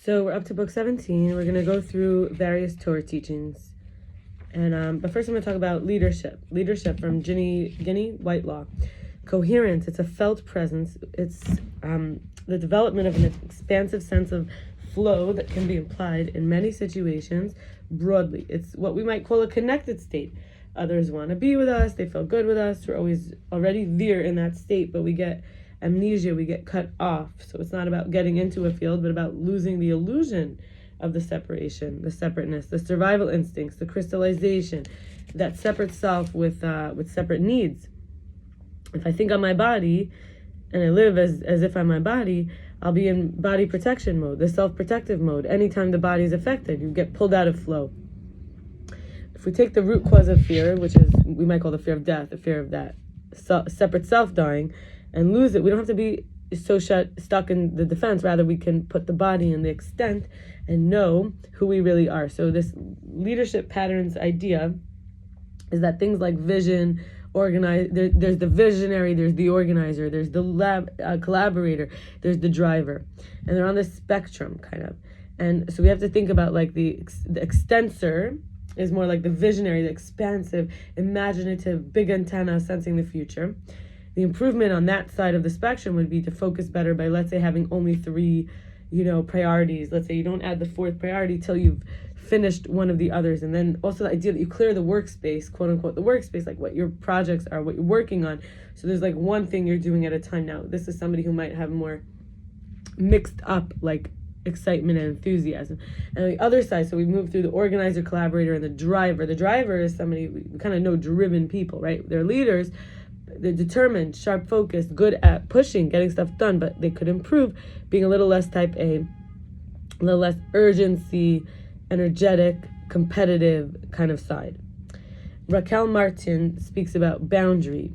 So we're up to book 17. We're going to go through various Torah teachings. And but first I'm going to talk about leadership. Leadership from Ginny, whitelaw. Coherence, it's a felt presence. It's the development of an expansive sense of flow that can be implied in many situations broadly. It's what we might call a connected state. Others want to be with us. They feel good with us. We're always already there in that state, but we get amnesia. We get cut off. So it's not about getting into a field, but about losing the illusion of the separation, the separateness, the survival instincts, the crystallization, that separate self with separate needs. If I think on my body and I live as if I'm my body, I'll be in body protection mode, the self-protective mode. Anytime the body is affected, you get pulled out of flow. If we take the root cause of fear, which is, we might call the fear of death, the fear of that separate self dying, and lose it, we don't have to be so stuck in the defense. Rather, we can put the body in the extent and know who we really are. So this leadership patterns idea is that things like vision, there's the visionary, there's the organizer, there's the collaborator, there's the driver, and they're on this spectrum kind of. And so we have to think about like the extensor is more like the visionary, the expansive, imaginative, big antenna sensing the future. The improvement on that side of the spectrum would be to focus better by, let's say, having only 3 priorities. Let's say you don't add the 4th priority till you've finished one of the others. And then also the idea that you clear the workspace, quote unquote, the workspace, like what your projects are, what you're working on. So there's like one thing you're doing at a time now. This is somebody who might have more mixed up like excitement and enthusiasm. And on the other side, so we move through the organizer, collaborator, and the driver. The driver is somebody, we kind of know driven people, right? They're leaders. They're determined, sharp focused, good at pushing, getting stuff done, but they could improve being a little less type A, a little less urgency, energetic, competitive kind of side. Raquel Martin speaks about boundary.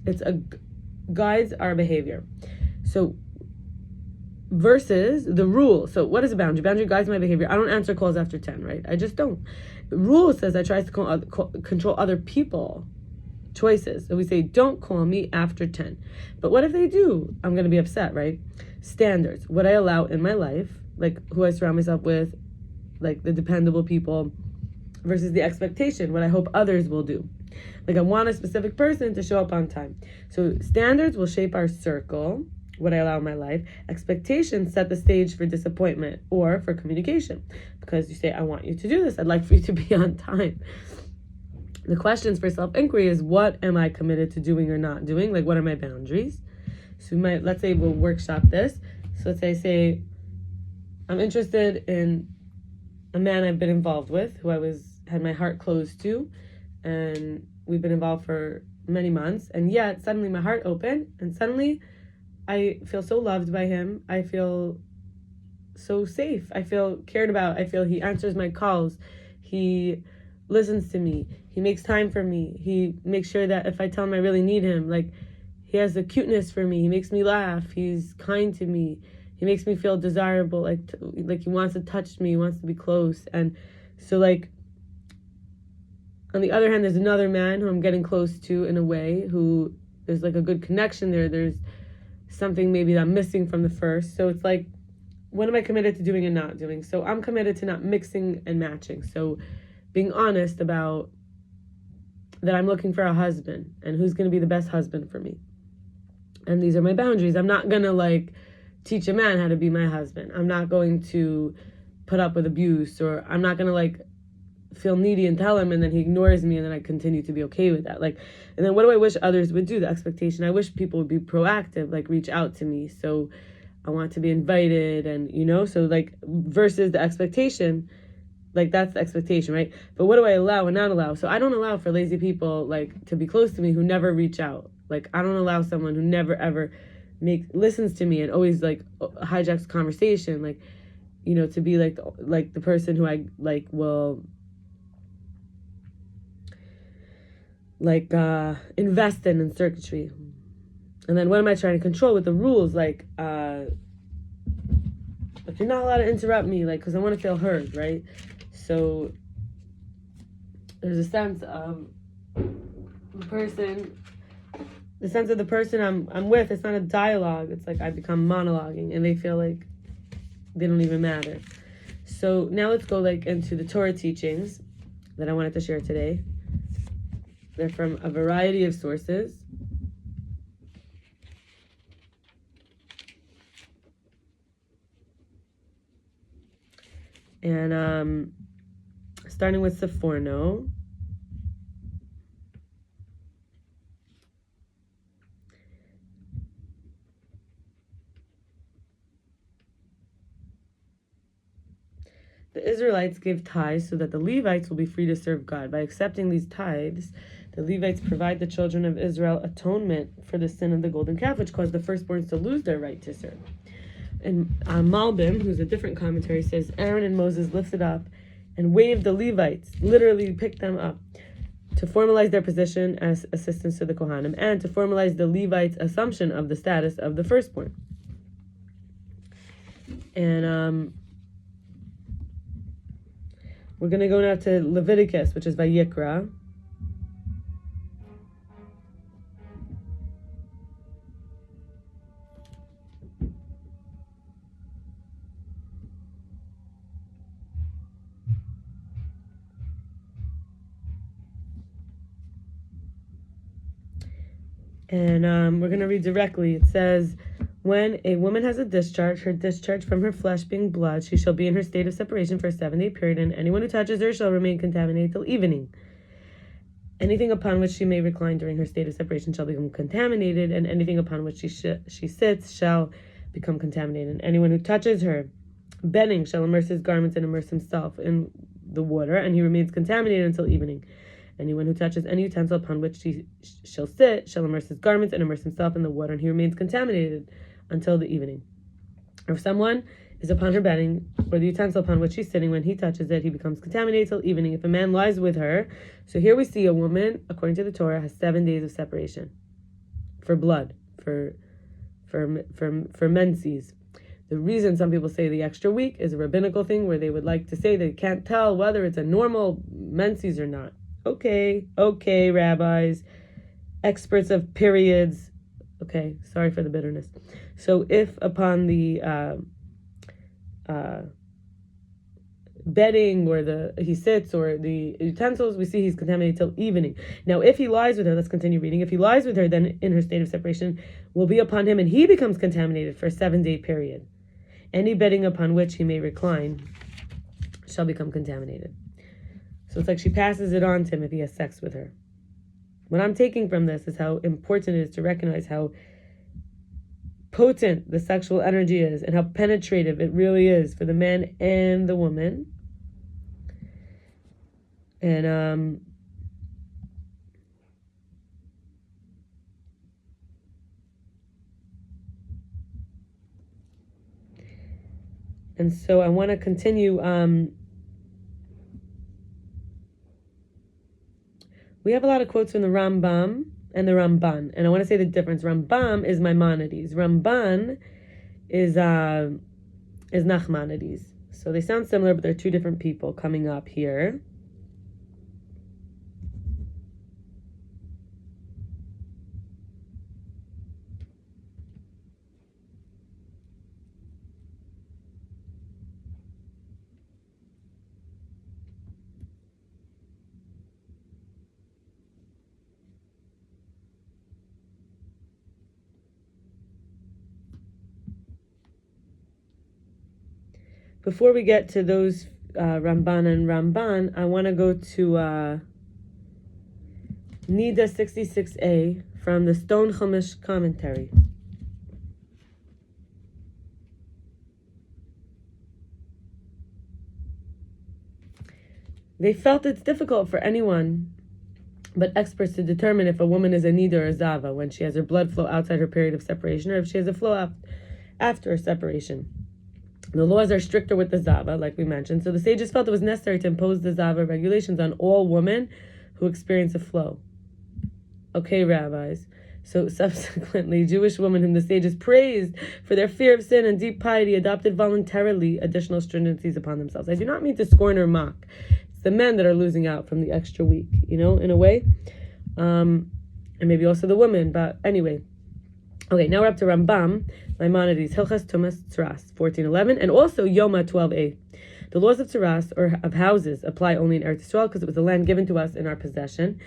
It's guides our behavior. So versus the rule. So what is a boundary? Boundary guides my behavior. I don't answer calls after 10, right? I just don't. The rule says I try to control other people choices. So we say, don't call me after 10. But what if they do? I'm going to be upset, right? Standards. What I allow in my life, like who I surround myself with, like the dependable people, versus the expectation, what I hope others will do. Like I want a specific person to show up on time. So standards will shape our circle, what I allow in my life. Expectations set the stage for disappointment or for communication. Because you say, I want you to do this. I'd like for you to be on time. The questions for self-inquiry is, what am I committed to doing or not doing? Like, what are my boundaries? So let's say we'll workshop this. So let's say I'm interested in a man I've been involved with, who had my heart closed to, and we've been involved for many months, and yet suddenly my heart opened, and suddenly I feel so loved by him. I feel so safe. I feel cared about. I feel he answers my calls. He listens to me. He makes time for me. He makes sure that if I tell him I really need him, like he has the cuteness for me. He makes me laugh. He's kind to me. He makes me feel desirable. Like he wants to touch me. He wants to be close. And so like, on the other hand, there's another man who I'm getting close to in a way, who there's like a good connection there. There's something maybe that I'm missing from the first. So it's like, what am I committed to doing and not doing? So I'm committed to not mixing and matching. So being honest about that I'm looking for a husband and who's going to be the best husband for me. And these are my boundaries. I'm not going to like teach a man how to be my husband. I'm not going to put up with abuse, or I'm not going to like feel needy and tell him and then he ignores me and then I continue to be okay with that. Like, and then what do I wish others would do? The expectation. I wish people would be proactive, like reach out to me. So I want to be invited and, so like versus the expectation. Like that's the expectation, right? But what do I allow and not allow? So I don't allow for lazy people like to be close to me who never reach out. Like I don't allow someone who never ever listens to me and always like hijacks conversation. Like, to be like the person who I like will like invest in circuitry. And then what am I trying to control with the rules? Like you're not allowed to interrupt me, like because I want to feel heard, right? So there's a sense of the person I'm with. It's not a dialogue. It's like I become monologuing and they feel like they don't even matter. So now let's go into the Torah teachings that I wanted to share today. They're from a variety of sources. And starting with sforno. The Israelites give tithes so that the Levites will be free to serve God. By accepting these tithes, the Levites provide the children of Israel atonement for the sin of the golden calf, which caused the firstborns to lose their right to serve. And malbim, who's a different commentary, says Aaron and Moses lifted up and waved the Levites, literally picked them up, to formalize their position as assistants to the kochavim and to formalize the Levites' assumption of the status of the firstborn. And we're going to go now to Leviticus, which is vayikra. And we're going to read directly. It says, when a woman has a discharge, her discharge from her flesh being blood, she shall be in her state of separation for a 7-day period, and anyone who touches her shall remain contaminated till evening. Anything upon which she may recline during her state of separation shall become contaminated, and anything upon which she sits shall become contaminated. And anyone who touches her bedding shall immerse his garments and immerse himself in the water, and he remains contaminated until evening. Anyone who touches any utensil upon which she shall sit shall immerse his garments and immerse himself in the water, and he remains contaminated until the evening. Or if someone is upon her bedding, or the utensil upon which she's sitting, when he touches it, he becomes contaminated till evening. If a man lies with her, so here we see a woman, according to the Torah, has 7 days of separation for blood, for menses. The reason some people say the extra week is a rabbinical thing where they would like to say they can't tell whether it's a normal menses or not. Okay, rabbis, experts of periods. Okay, sorry for the bitterness. So if upon the bedding or he sits or the utensils, we see he's contaminated till evening. Now, if he lies with her, let's continue reading. If he lies with her, then in her state of separation will be upon him, and he becomes contaminated for a 7-day period. Any bedding upon which he may recline shall become contaminated. So it's like she passes it on to him if he has sex with her. What I'm taking from this is how important it is to recognize how potent the sexual energy is and how penetrative it really is for the man and the woman. And so I want to continue. We have a lot of quotes from the Rambam and the Ramban, and I want to say the difference. Rambam is maimonides. Ramban is nachmanides. So they sound similar, but they're two different people coming up here. Before we get to those Ramban and Ramban, I want to go to Niddah 66a from the Stone Chumash commentary. They felt it's difficult for anyone but experts to determine if a woman is a Niddah or a Zava when she has her blood flow outside her period of separation, or if she has a flow after her separation. The laws are stricter with the Zava, like we mentioned, so the sages felt it was necessary to impose the Zava regulations on all women who experience a flow. Okay, rabbis. So subsequently, Jewish women whom the sages praised for their fear of sin and deep piety adopted voluntarily additional stringencies upon themselves. I do not mean to scorn or mock. It's the men that are losing out from the extra week, in a way. And maybe also the women, but anyway. Okay, now we're up to Rambam, Maimonides, Hilchos, tumas, tzaras, 14:11, and also Yoma 12a. The laws of tzaras, or of houses, apply only in Eretz Yisrael because it was the land given to us in our possession.